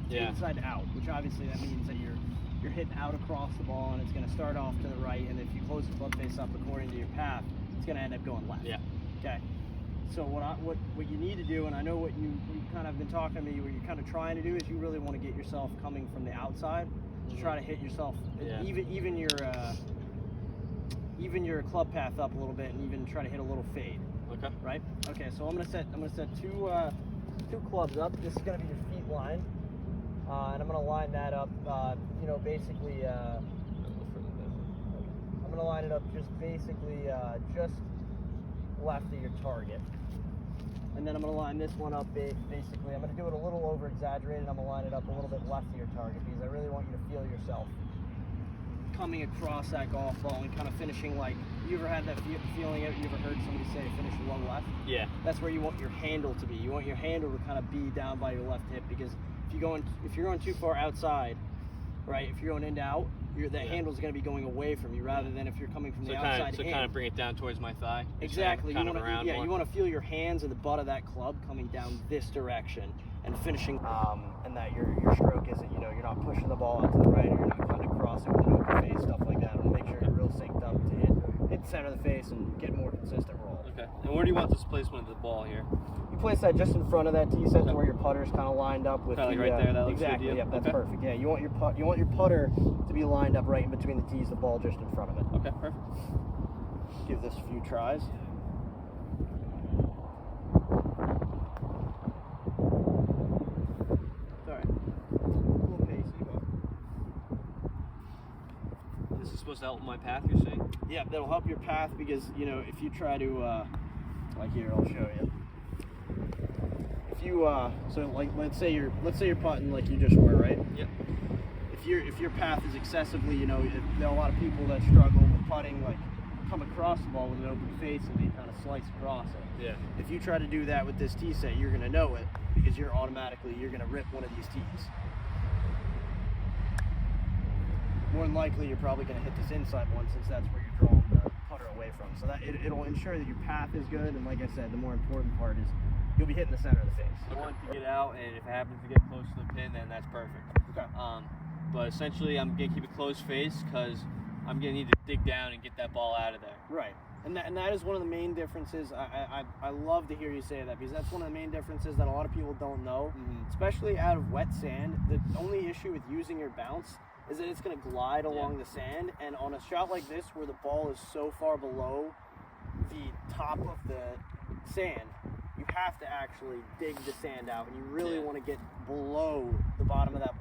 inside out, which obviously that means that you're hitting out across the ball, and it's going to start off to the right, and if you close the club face up according to your path, it's going to end up going left. Yeah. Okay. So what you need to do, and I know what you kind of been talking to me, what you're kind of trying to do is you really want to get yourself coming from the outside to try to hit yourself, even your club path up a little bit, and even try to hit a little fade. Okay. Right. Okay. So I'm gonna set two clubs up. This is gonna be your feet line, and I'm gonna line that up. Basically, I'm gonna line it up just basically just left of your target. And then I'm going to line this one up basically. I'm going to do it a little over exaggerated. I'm going to line it up a little bit left of your target because I really want you to feel yourself coming across that golf ball and kind of finishing like, you ever had that feeling, you ever heard somebody say finish one left? Yeah. That's where you want your handle to be. You want your handle to kind of be down by your left hip, because if you're going too far outside, right, if you're going in to out, the handle's going to be going away from you rather than if you're coming from the outside in. So kind of bring it down towards my thigh. Exactly. You want to feel your hands and the butt of that club coming down this direction and finishing. And that your stroke isn't, you're not pushing the ball out to the right, or you're not cutting across it with an open face, stuff like that. And make sure you're real synced up to hit the center of the face and get more consistent roll. Okay. And where do you want this placement of the ball here? You place that just in front of that tee set to where your putter's kind of lined up with kind of like right there. That looks exactly. good. Yep, that's perfect. Yeah, you want your putter to be lined up right in between the tees, the ball just in front of it. Okay, perfect. Give this a few tries. It's all right. A little pacey, but This is supposed to help my path, you're saying? yeah, that'll help your path because if you try to like here, I'll show you. If you so like let's say you're putting like you just were, right? Yep. If your path is excessively, there are a lot of people that struggle with putting, like come across the ball with an open face and they kind of slice across it. Yeah. If you try to do that with this tee set, you're gonna know it because you're gonna rip one of these tees. More than likely, you're probably gonna hit this inside one since that's where you're drawing the putter away from. So that it'll ensure that your path is good, and like I said, the more important part is you'll be hitting the center of the face. I want to get out, and if it happens to get close to the pin, then that's perfect. Okay. But essentially, I'm gonna keep a closed face because I'm gonna need to dig down and get that ball out of there. Right. And that is one of the main differences. I love to hear you say that because that's one of the main differences that a lot of people don't know, especially out of wet sand. The only issue with using your bounce is that it's going to glide along the sand, and on a shot like this where the ball is so far below the top of the sand, you have to actually dig the sand out, and you really want to get below the bottom of that